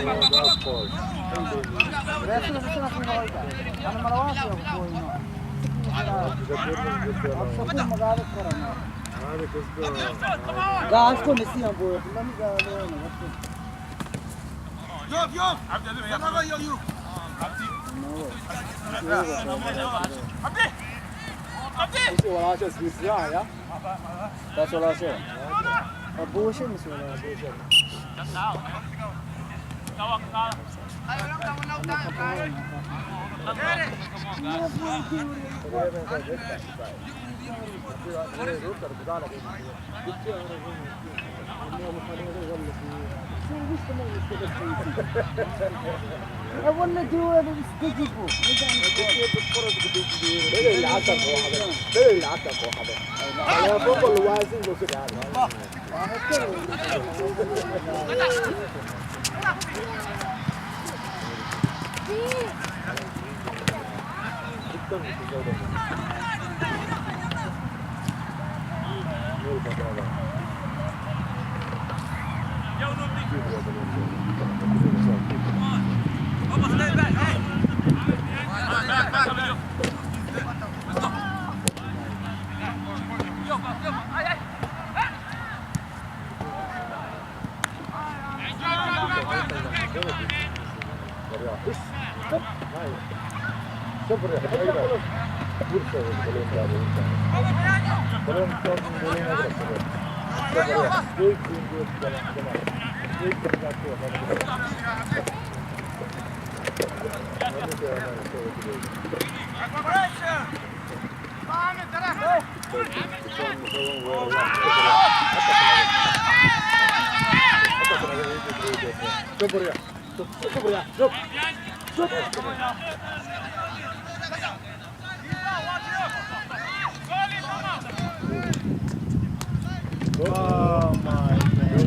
I want to do it in sticky book. Oh my goodness.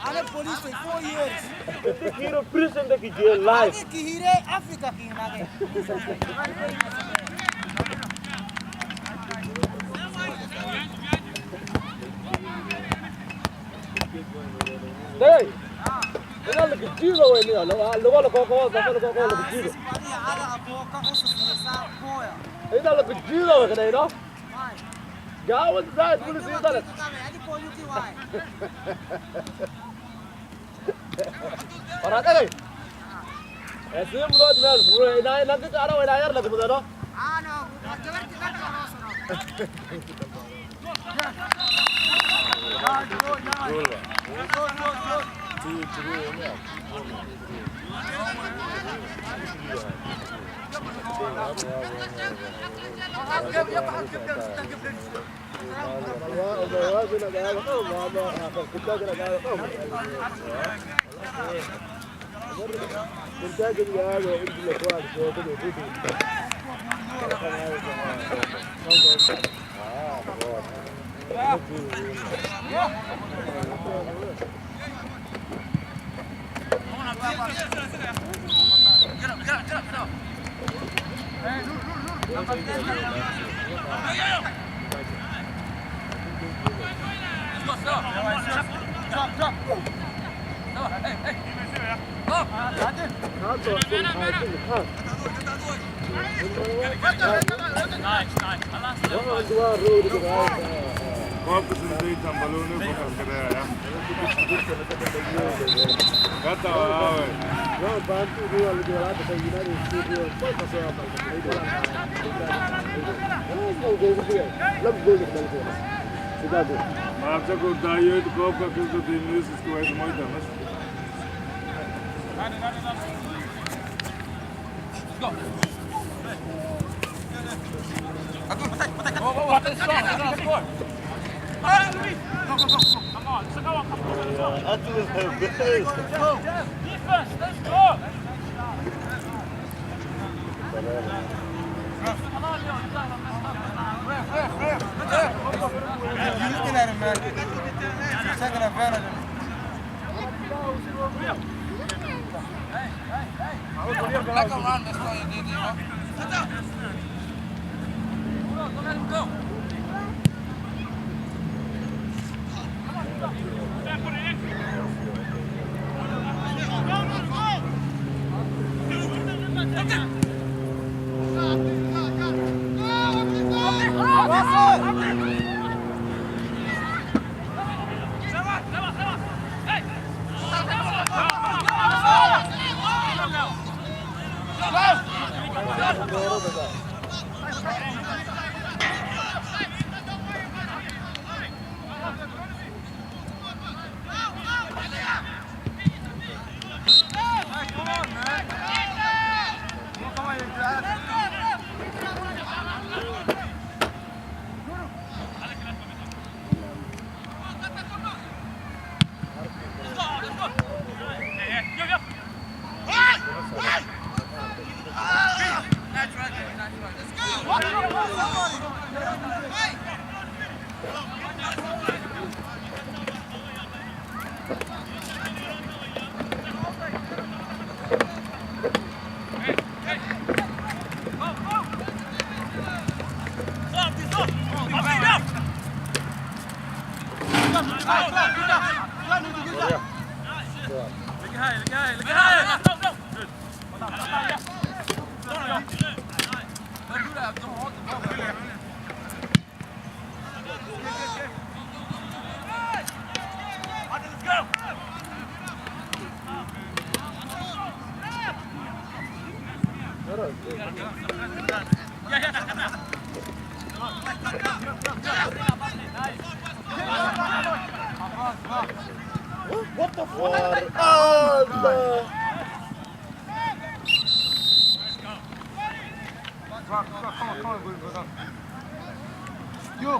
I'm police for 4 years. Hero prison that you jail life. Africa Hey, ina look at you in here. Look at the cocoa. That's the cocoa. Look at you. Ina look at you over there, no? Go inside. Police is there. Alright, hey. ऐसे हम लोग में इनाय लग के आ रहा है इनायर लग मुझे ना हाँ ना जगह कितना करो كنت اجي هذا ابن الاخوان كده كده bantu dia lagi ada kayak gini studio pas saya apa itu lebih boleh dari sudah tuh maaf saya kok daya itu kok itu tim news itu itu mau itu mas go aku petai oh skor come on sekarang aduh defense let's go Like a run, that's why you did, you know? Don't let him go. What the fuck? Oh, no. Come on, go. You.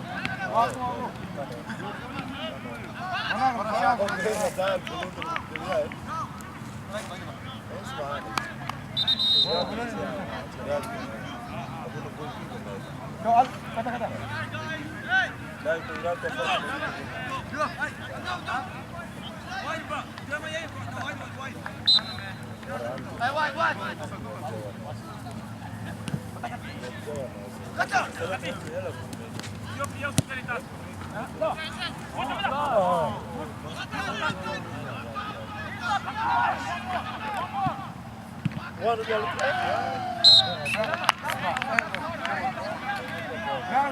Walk. Kata.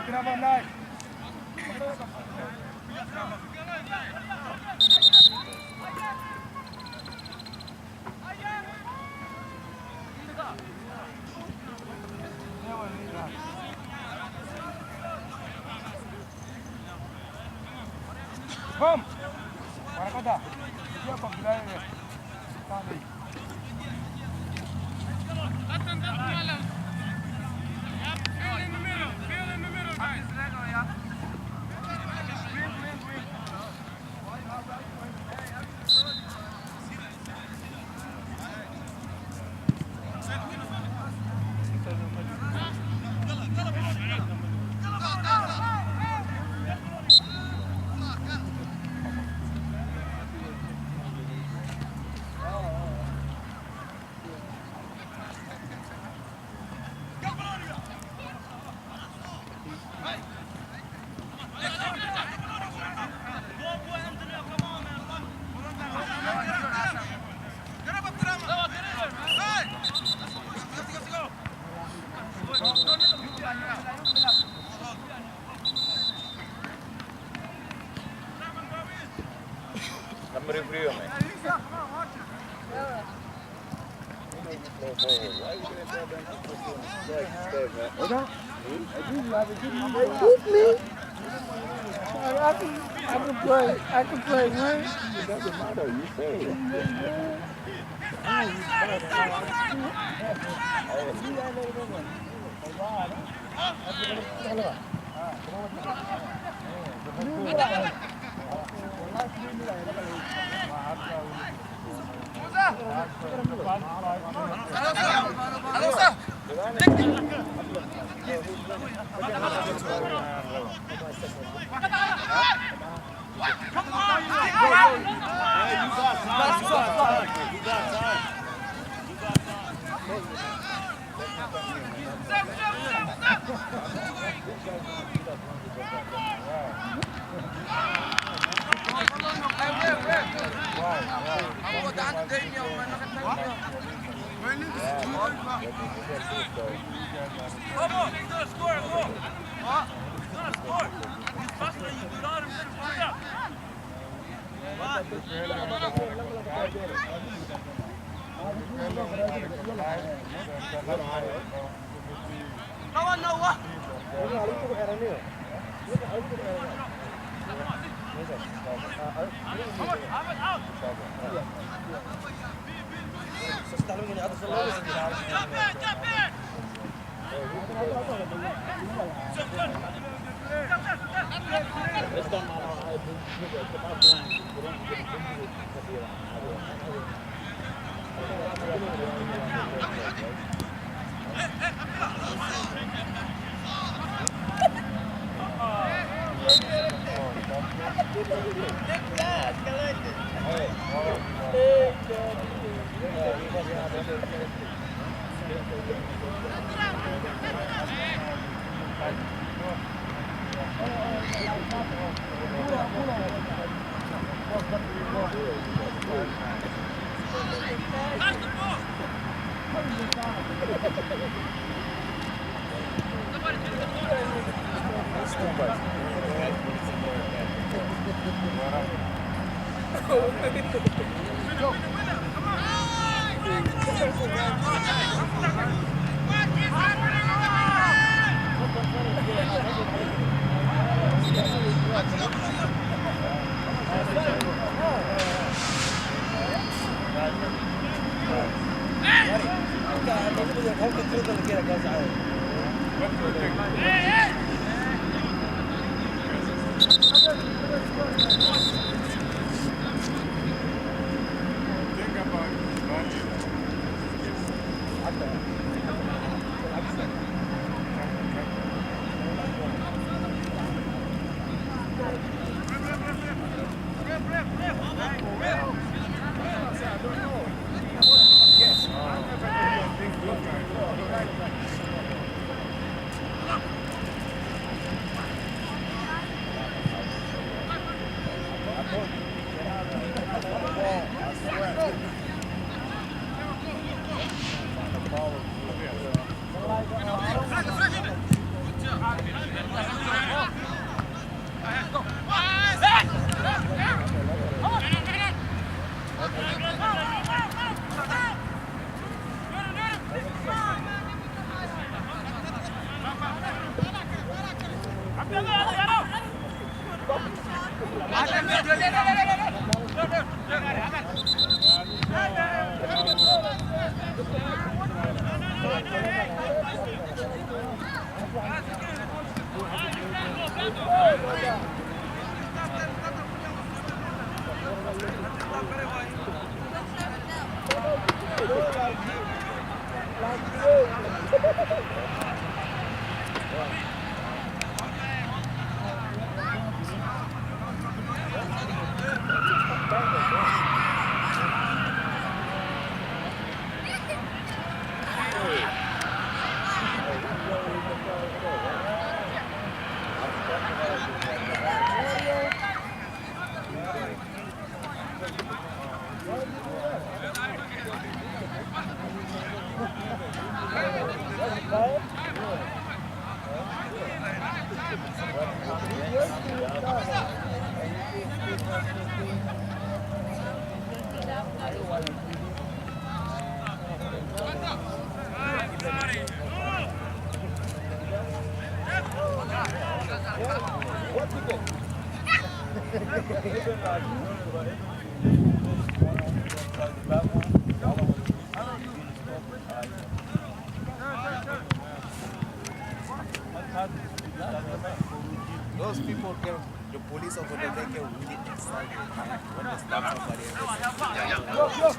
Kenapa naik? Bom! Para kota. Siapa bilang ya? Tadi. merefrio, man. I can play, man. It doesn't matter, you say. Those people can, the police over there, they get really excited when they stop somebody and they say,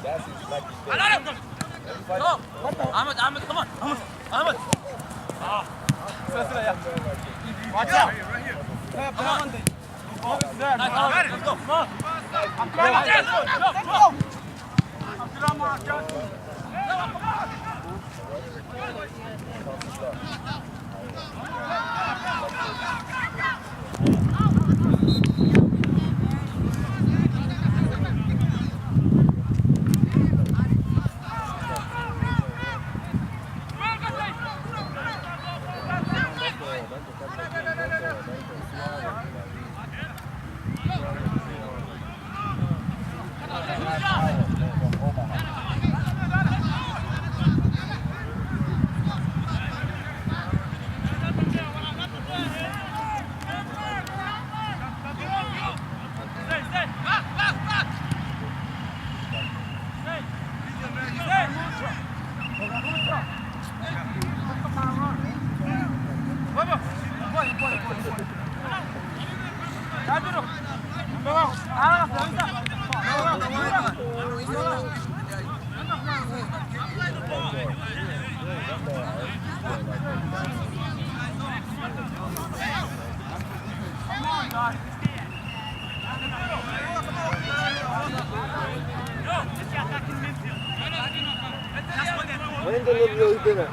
that's his lucky day. Ahmed, come on. Ahmed. Watch out. Come on. Nice, let's go. Come on. وين ده اللي بيودينا؟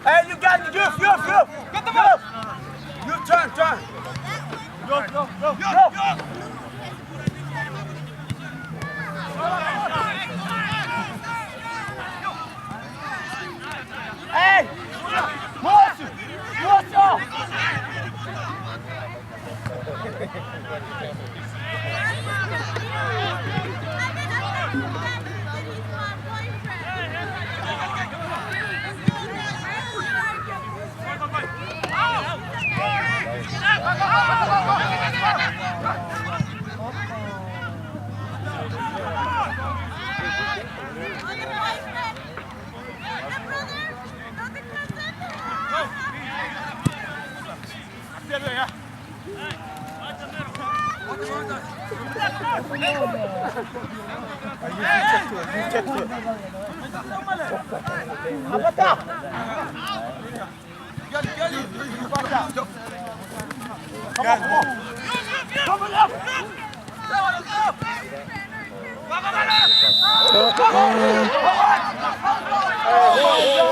Hey, you got it. Get the ball. You turn. Go. Hey, moço.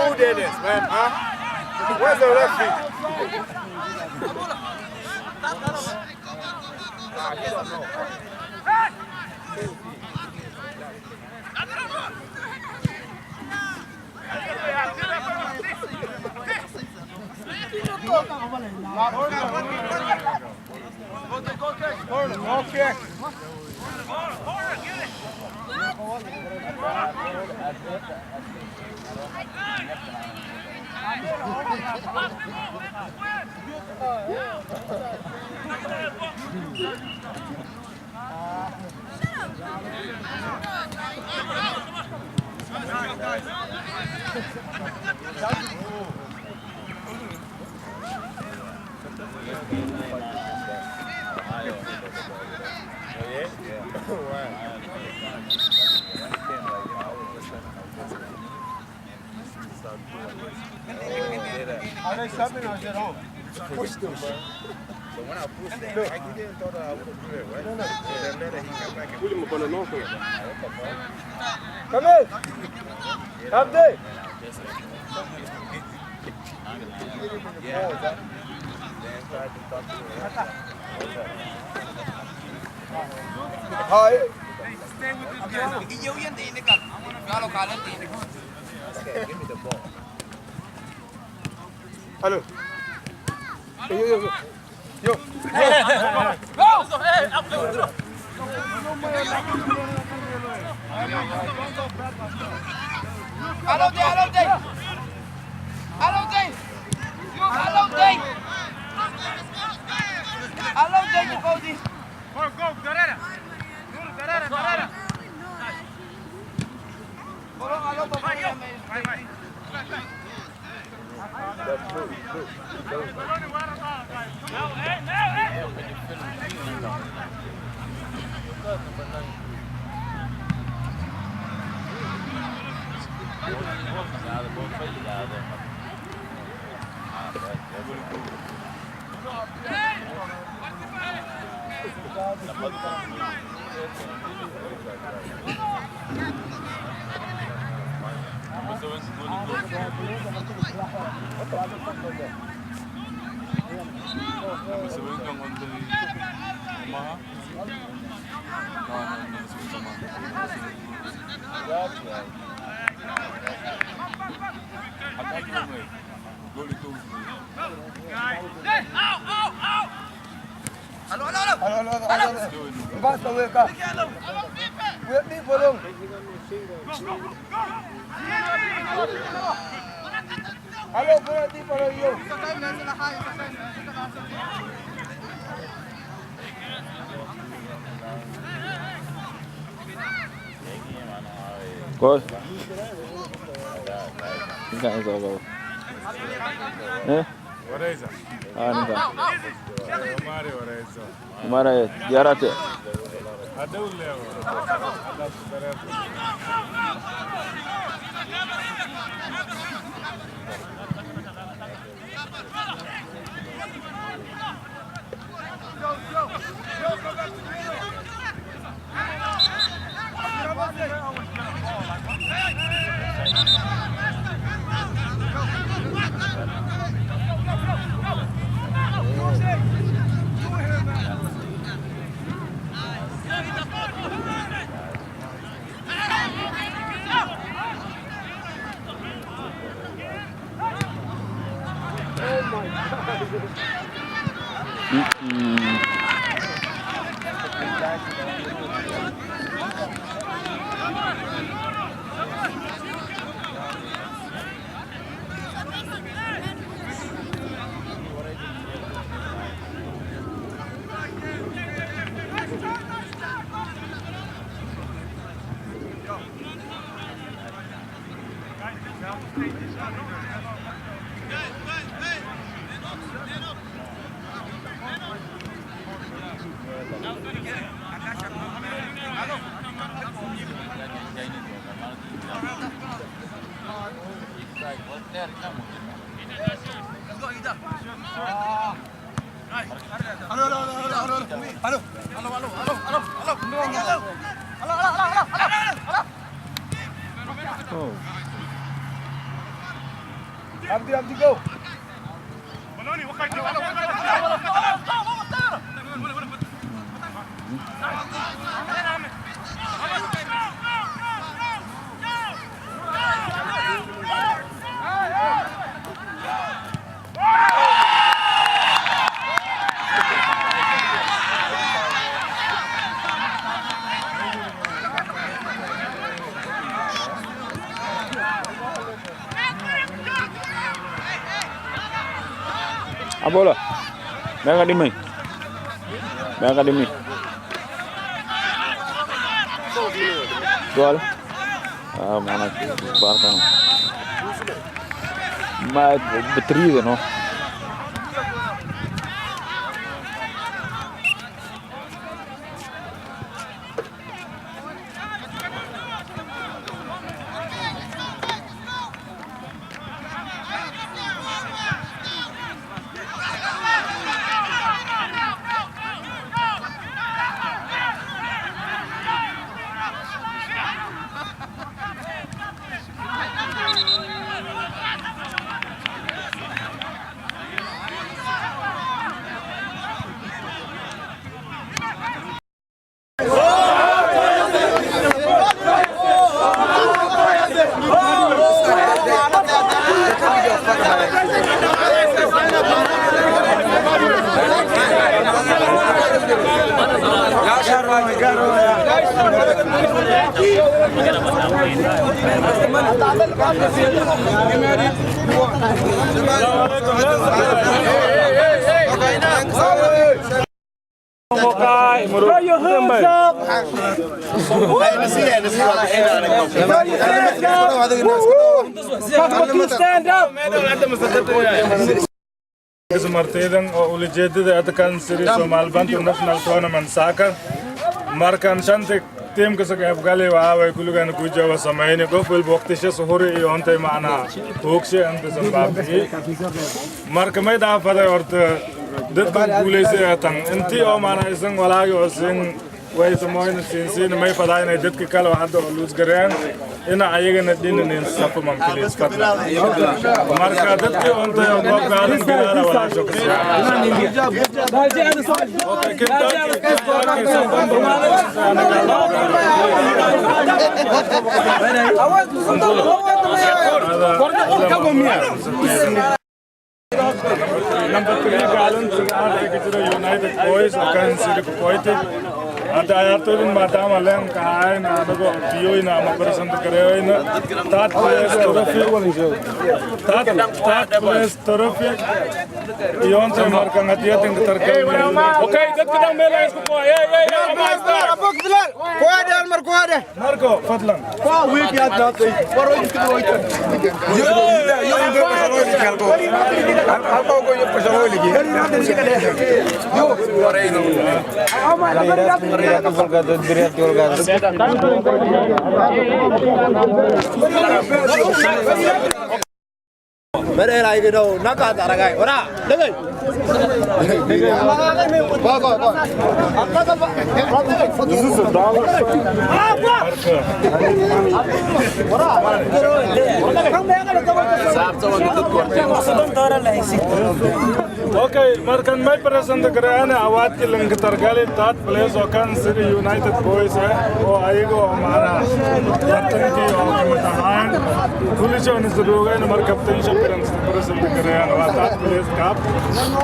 Who did this, man? Huh? Where's the referee? He don't know. Okay. Are they subbing or is it on? Pushed him, bro. So when I pushed him, like he didn't thought I would have threw it, right? No. So that later he got back and put him up on the north end. Come in! Come there! Yeah. Then tried to talk to him. Hi. Stay with this guy. Okay, give me the ball. Hello. Yo. Go! Hey, up, go! Alo Tây, alo Tây. Alo Tây. Alo Tây. Alo Tây của cô gì? Go, carrera. Carrera. Alo papá. Basta weka. Wait me for long. Hello, Brady, for you. Cool. Enggak itu. What is it? Enggak. Mario, what is it? Kemana ya? Jarak ya? Ada ulah. Ada sebenarnya. Oh. Abdi go. Bola. Mereka di mana? Mereka di mana? Gol. Mana Barca. Mas betrido, no? Mokai, muru. Stand up. Martedang ulijedde atakan siri Somal Bantu National Tournament Soccer. Markan shantik tim ke saka Afgale wa wa kulugan kuja wa samaine go fil waqtishe suhuri onte mana hokshe ante Zimbabwe. Marka mai da fada orte dadku gulese atang inti o mana isang wala yo sing way samoin sin mai fada ina dadki kala hado lose garen ina ayega din nin sapu mamkilis fatla marka dadki onte o go garan bilala wala shokse Number 3 gallons United Boys akan siri kupoite ada ayatulin madam alang kain ada go bio ina maperasaan terkaya ina tat place trophy ion se marka ngatia ting terkaya okay dat kedang mela isku po Marco fadlan Mere lagi do nakat aragai ora dengai Okay, markan mai perasaan terkaya awat ke lengket tergali tat place akan siri United Boys o aigo mana datang ki o kematahan tulis on serugai nomor kapten champions perasaan terkaya awat tat place cup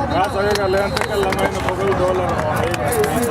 kas saya kalian tekan lamai $1